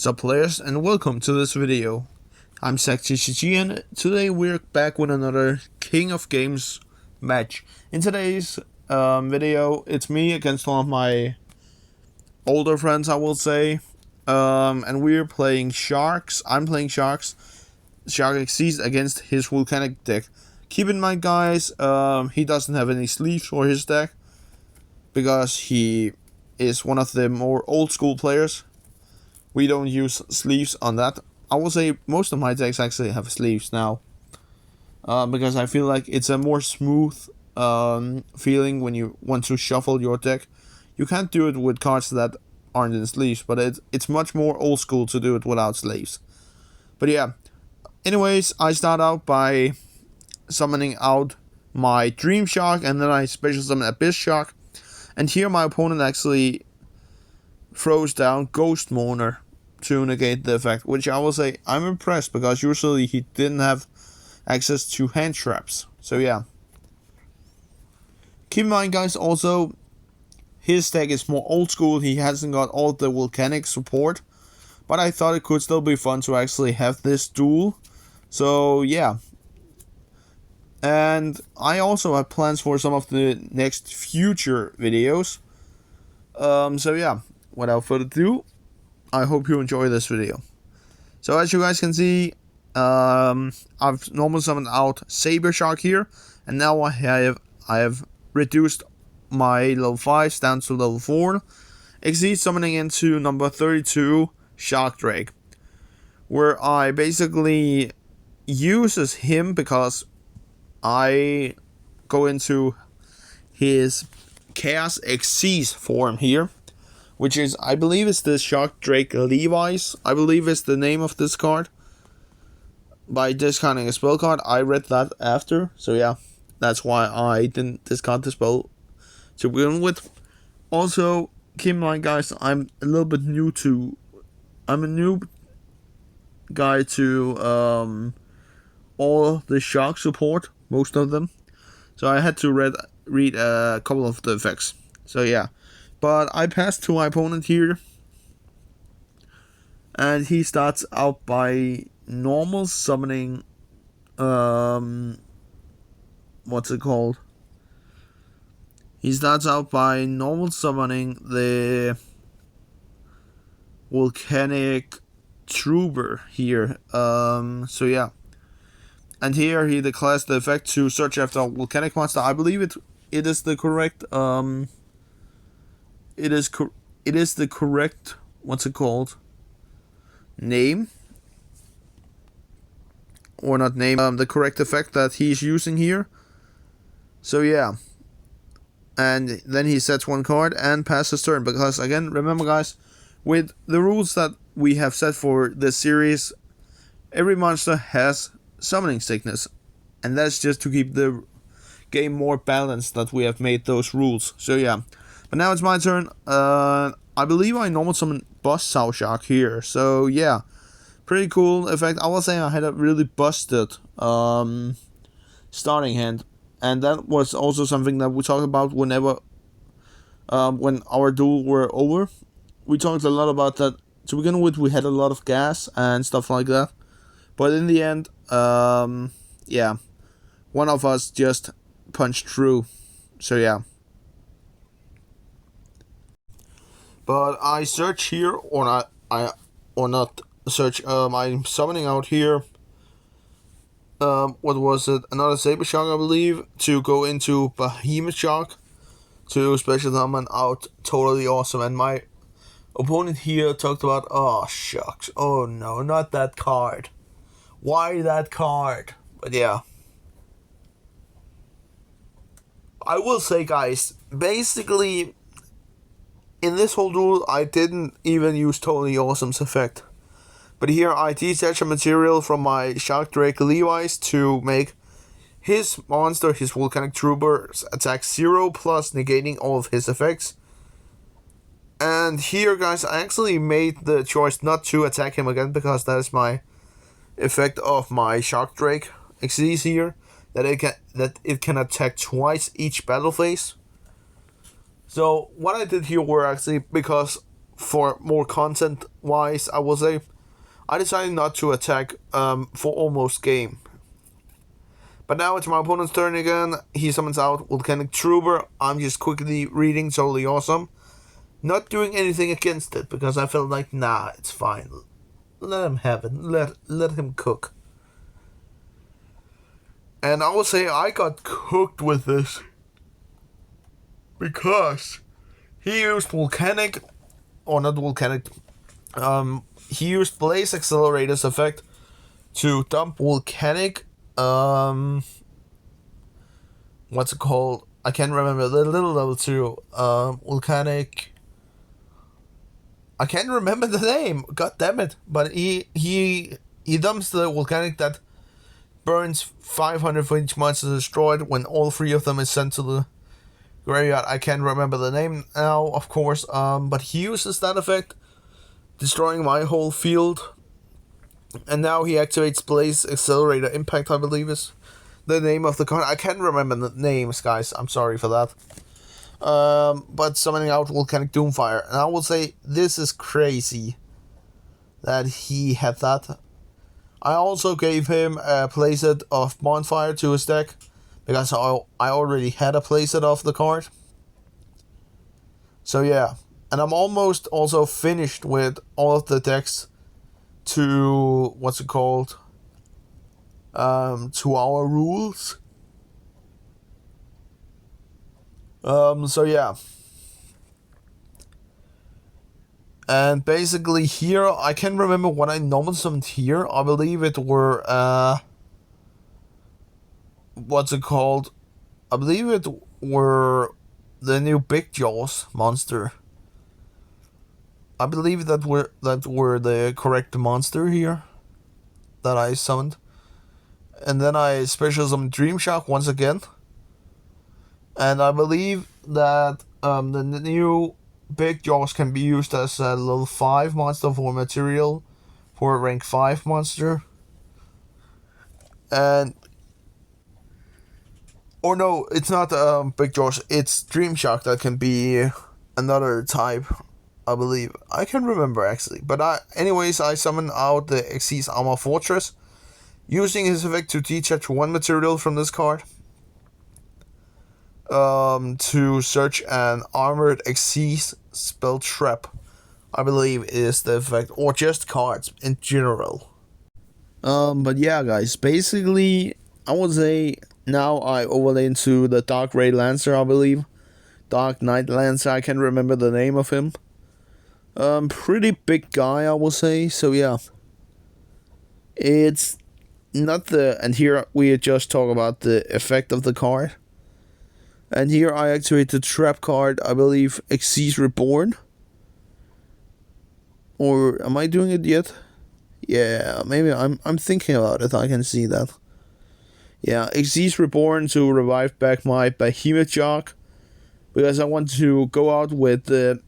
up, players, and welcome to this video. I'm ZachTCG, and today we're back with another King of Games match. In today's video, it's me against one of my older friends, I will say, and we're playing Sharks. I'm playing Sharks. Shark Xyz against his Volcanic deck. Keep in mind, guys, he doesn't have any sleeves for his deck because he is one of the more old school players. We don't use sleeves on that. I will say most of my decks actually have sleeves now, because I feel like it's a more smooth feeling when you want to shuffle your deck. You can't do it with cards that aren't in sleeves, but it's much more old school to do it without sleeves. But yeah, anyways, I start out by summoning out my Dream Shark, and then I special summon Abyss Shark. And here my opponent actually throws down Ghost Mourner to negate the effect, which I will say I'm impressed, because usually he didn't have access to hand traps. So yeah. Keep in mind, guys, also his deck is more old school. He hasn't got all the volcanic support, but I thought it could still be fun to actually have this duel. So yeah. And I also have plans for some of the next future videos. So yeah, without further ado, I hope you enjoy this video. So as you guys can see, I've normally summoned out Saber Shark here, and now I have reduced my level 5s down to level 4. Xyz summoning into number 32 Shark Drake, where I basically uses him because I go into his Chaos Xyz form here, which is, I believe, is the Shark Drake Levi's, I believe is the name of this card. By discounting a spell card, I read that after, so yeah, that's why I didn't discard the spell to begin with. Also, keep in mind, guys, I'm a new guy to all the Shark support, most of them, so I had to read a couple of the effects, so yeah. But I passed to my opponent here, and he starts out by normal summoning, what's it called? He starts out by normal summoning the Volcanic Trooper here, so yeah. And here he declares the effect to search after a volcanic monster. I believe it is the correct, it is the correct, what's it called, name, or not name, the correct effect that he's using here. So yeah, and then he sets one card and passes turn, because again, remember, guys, with the rules that we have set for this series, every monster has summoning sickness, and that's just to keep the game more balanced that we have made those rules. So yeah. But now it's my turn. I believe I normal summon Buzzsaw Shark here. So yeah, pretty cool effect. I will say I had a really busted starting hand, and that was also something that we talked about whenever when our duel were over. We talked a lot about that. To begin with, we had a lot of gas and stuff like that, but in the end, yeah, one of us just punched through. So yeah. But I search here, or not search. I'm summoning out here. What was it? Another Saber Shark, I believe, to go into Behemoth Shark to special summon out Totally Awesome. And my opponent here talked about, oh shucks, oh no, not that card. Why that card? But yeah. I will say, guys, basically, in this whole duel, I didn't even use Totally Awesome's effect. But here I detach a material from my Shark Drake Levi's to make his monster, his Volcanic Trooper, attack 0 plus negating all of his effects. And here, guys, I actually made the choice not to attack him again, because that is my effect of my Shark Drake Xyz here, that it can attack twice each battle phase. So what I did here were actually, because for more content wise, I will say, I decided not to attack for almost game. But now it's my opponent's turn again. He summons out Volcanic Trooper. I'm just quickly reading, totally awesome. Not doing anything against it because I felt like, nah, it's fine. Let him have it. Let him cook. And I will say I got cooked with this because he used Volcanic, or not Volcanic. He used Blaze Accelerator's effect to dump Volcanic. What's it called? I can't remember the little level 2. Volcanic. I can't remember the name. God damn it! But he dumps the Volcanic that burns 500 for each monster destroyed when all 3 of them is sent to the graveyard. I can't remember the name now, of course. But he uses that effect, destroying my whole field. And now he activates Blaze Accelerator Impact, I believe is the name of the card. I can't remember the names, guys. I'm sorry for that. But summoning out Volcanic Doomfire. And I will say, this is crazy that he had that. I also gave him a playset of Bonfire to his deck, because I already had a playset of the card. So yeah. And I'm almost also finished with all of the decks to, what's it called? To our rules. So yeah. And basically here, I can't remember what I normally summoned here. I believe it were, what's it called? I believe it were the new Big Jaws monster. I believe that were the correct monster here that I summoned. And then I special summoned Dream Shock once again. And I believe that the new Big Jaws can be used as a level 5 monster for material for a rank 5 monster. And or no, it's not Big Jaws, it's Dream Shock that can be another type, I believe. I can't remember actually. But anyways, I summon out the Xyz Armor Fortress, using his effect to detach 1 material from this card. To search an armored Xyz spell trap, I believe is the effect, or just cards in general. But yeah, guys, basically, I would say now I overlay into the Dark Ray Lancer, I believe. Dark Knight Lancer, I can't remember the name of him. Pretty big guy, I will say, so yeah. It's not the, and here we just talk about the effect of the card. And here I activate the trap card, I believe, Xyz Reborn. Or am I doing it yet? Yeah, maybe I'm thinking about it, I can see that. Yeah, Xyz Reborn to revive back my Behemoth Shark. Because I want to go out with the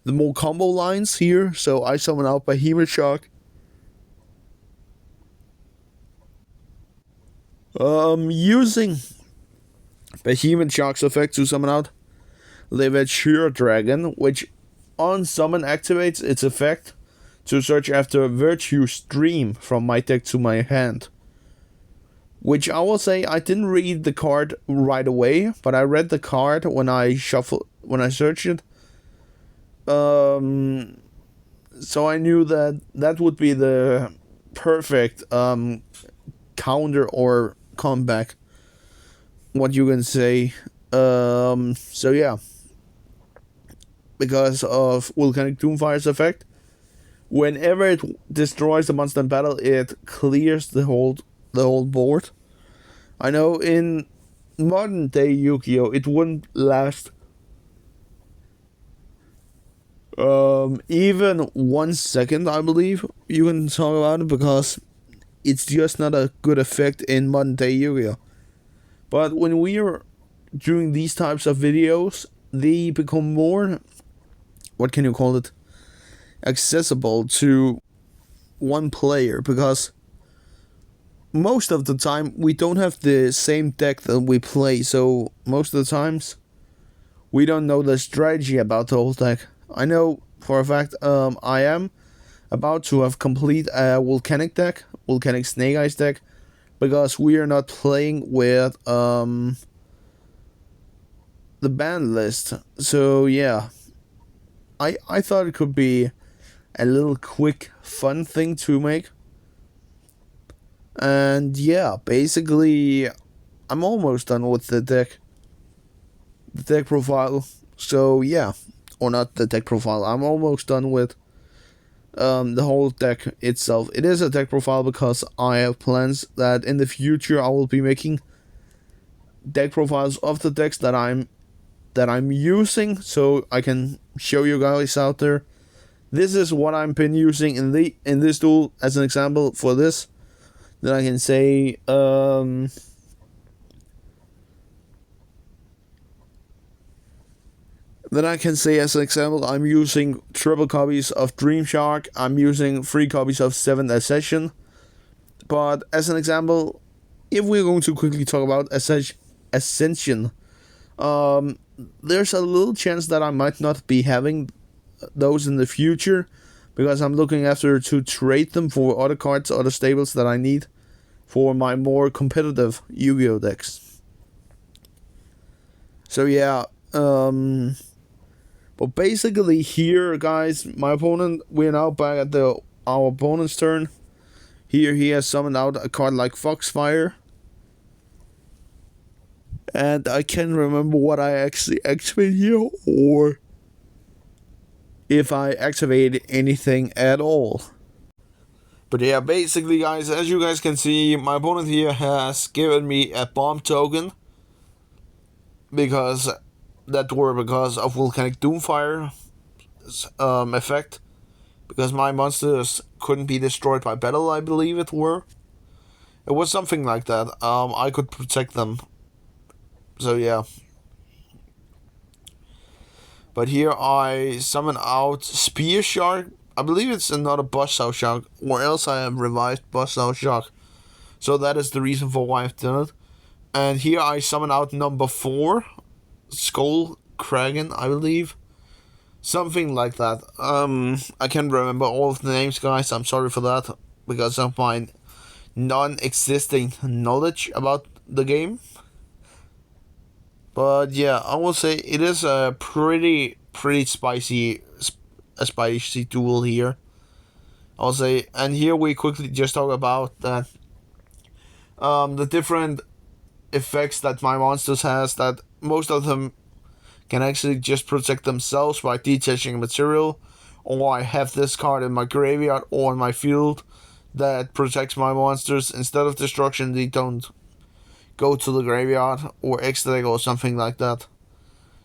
more combo lines here. So I summon out Behemoth Shark. Using Behemoth Shark's effect to summon out Levature Dragon, which on summon activates its effect to search after Virtue Stream from my deck to my hand. Which I will say, I didn't read the card right away, but I read the card when I searched it. So I knew that would be the perfect counter or comeback, what you can say. So yeah, because of Volcanic Doomfire's effect, whenever it destroys the monster in battle, it clears the whole board. I know in modern day Yu-Gi-Oh! It wouldn't last even 1 second, I believe you can talk about it, because it's just not a good effect in modern day Yu-Gi-Oh! But when we are doing these types of videos, they become more, what can you call it, accessible to one player, because most of the time we don't have the same deck that we play, so most of the times we don't know the strategy about the whole deck. I know for a fact I am about to have complete a volcanic deck, volcanic snake eyes deck, because we are not playing with the ban list. So yeah, I thought it could be a little quick fun thing to make. And yeah, basically I'm almost done with the deck profile. So yeah, or not the deck profile. I'm almost done with the whole deck itself. It is a deck profile because I have plans that in the future I will be making deck profiles of the decks that I'm using, so I can show you guys out there. This is what I've been using in this duel as an example for this. Then I can say as an example, I'm using triple copies of Dream Shark. I'm using 3 copies of 7th Ascension. But as an example, if we're going to quickly talk about Ascension, there's a little chance that I might not be having those in the future, because I'm looking after to trade them for other cards, other stables that I need for my more competitive Yu-Gi-Oh decks. So yeah, but basically here, guys, my opponent, we're now back at our opponent's turn. Here he has summoned out a card like Foxfire. And I can't remember what I actually activate here, or if I activate anything at all. But yeah, basically, guys, as you guys can see, my opponent here has given me a bomb token, because of Volcanic Doomfire effect, because my monsters couldn't be destroyed by battle, I believe it was something like that. I could protect them. So yeah. But here I summon out Spear Shark. I believe it's another Buzzsaw Shark, or else I have revised Buzzsaw Shark. So that is the reason for why I've done it. And here I summon out number 4, Skull Kraken, I believe. Something like that. I can't remember all of the names, guys. I'm sorry for that, because of my non-existing knowledge about the game. But yeah, I will say it is a pretty spicy duel here. I'll say, and here we quickly just talk about that the different effects that my monsters has, that most of them can actually just protect themselves by detaching material, or I have this card in my graveyard or in my field that protects my monsters. Instead of destruction, they don't go to the graveyard or extra or something like that.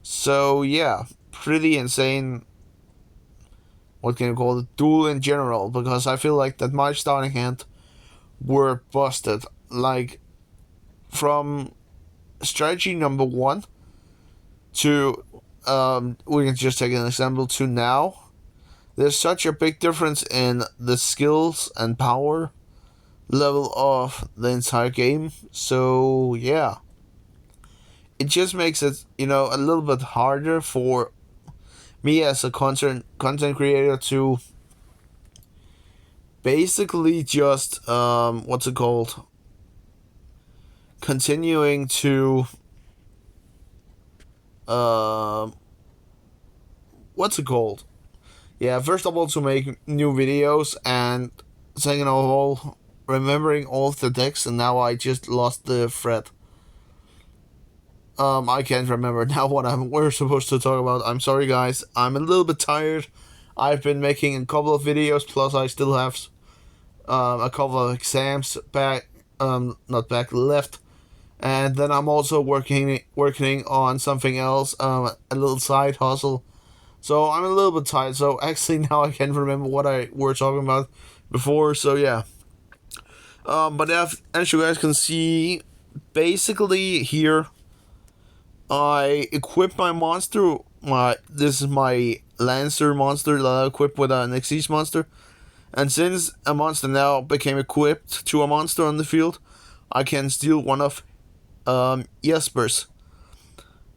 So yeah, pretty insane, what can you call it, duel in general, because I feel like that my starting hand were busted. Like, from strategy number 1 to we can just take an example to now, there's such a big difference in the skills and power level of the entire game. So yeah, it just makes it, a little bit harder for me as a content creator to basically just continuing to first of all, to make new videos, and second of all, remembering all of the decks. And now I just lost the thread. I can't remember now what we're supposed to talk about. I'm sorry, guys. I'm a little bit tired. I've been making a couple of videos, plus I still have a couple of exams left. And then I'm also working on something else, a little side hustle. So I'm a little bit tired. So actually now I can't remember what I were talking about before. So yeah. But as you guys can see, basically here, I equip my monster. This is my Lancer monster that I equipped with an Xyz monster. And since a monster now became equipped to a monster on the field, I can steal one of Jesper's.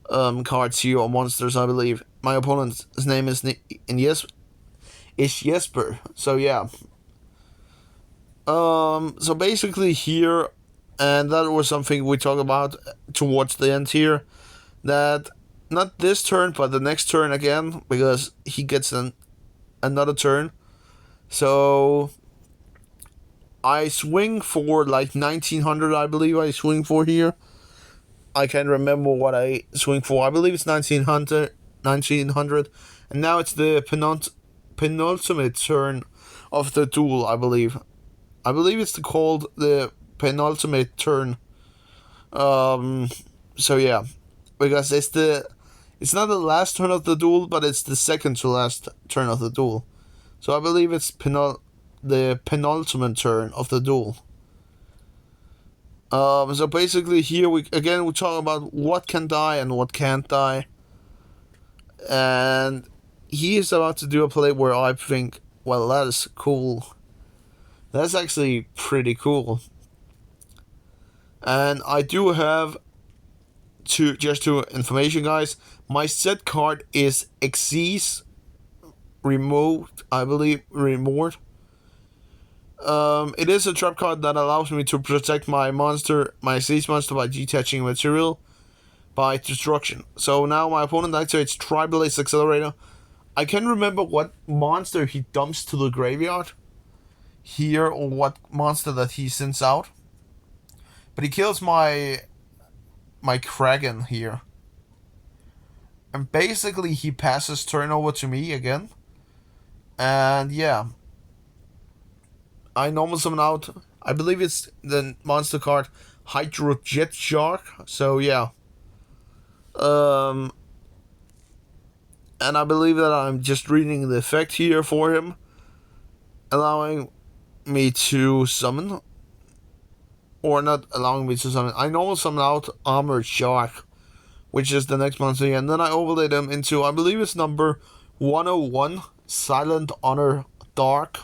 cards here, or monsters, I believe. My opponent's name is Jesper. So yeah. So basically here, and that was something we talked about towards the end here, that not this turn, but the next turn again, because he gets another turn. So I swing for like 1900, I believe I swing for here. I can't remember what I swing for. I believe it's 1900, and now it's the penultimate turn of the duel, I believe. I believe it's called the penultimate turn. So yeah, because it's not the last turn of the duel, but it's the second to last turn of the duel. So I believe it's the penultimate turn of the duel. So basically here we talk about what can die and what can't die. And he is about to do a play where I think, well, that is cool. That's actually pretty cool. And I do have just to information, guys, my set card is Xyz removed, I believe, removed. It is a trap card that allows me to protect my Xyz monster by detaching material by destruction. So now my opponent activates Tribalist Accelerator. I can't remember what monster he dumps to the graveyard here, or what monster that he sends out. But he kills my Kraken here. And basically he passes turn over to me again. And yeah, I normal summon out, I believe it's the monster card Hydro Jet Shark. So yeah. And I believe that I'm just reading the effect here for him, allowing me to summon, or not allowing me to summon. I normal summon out Armored Shark, which is the next monster, and then I overlay them into, I believe it's number 101, Silent Honor Dark,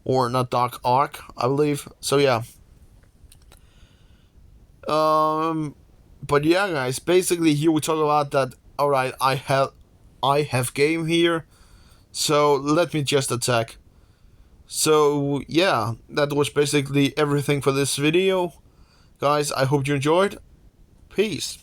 or not Dark Arc, I believe. So yeah. But yeah, guys, basically here we talk about that. All right, I have game here, so let me just attack. So yeah, that was basically everything for this video, guys. I hope you enjoyed. Peace.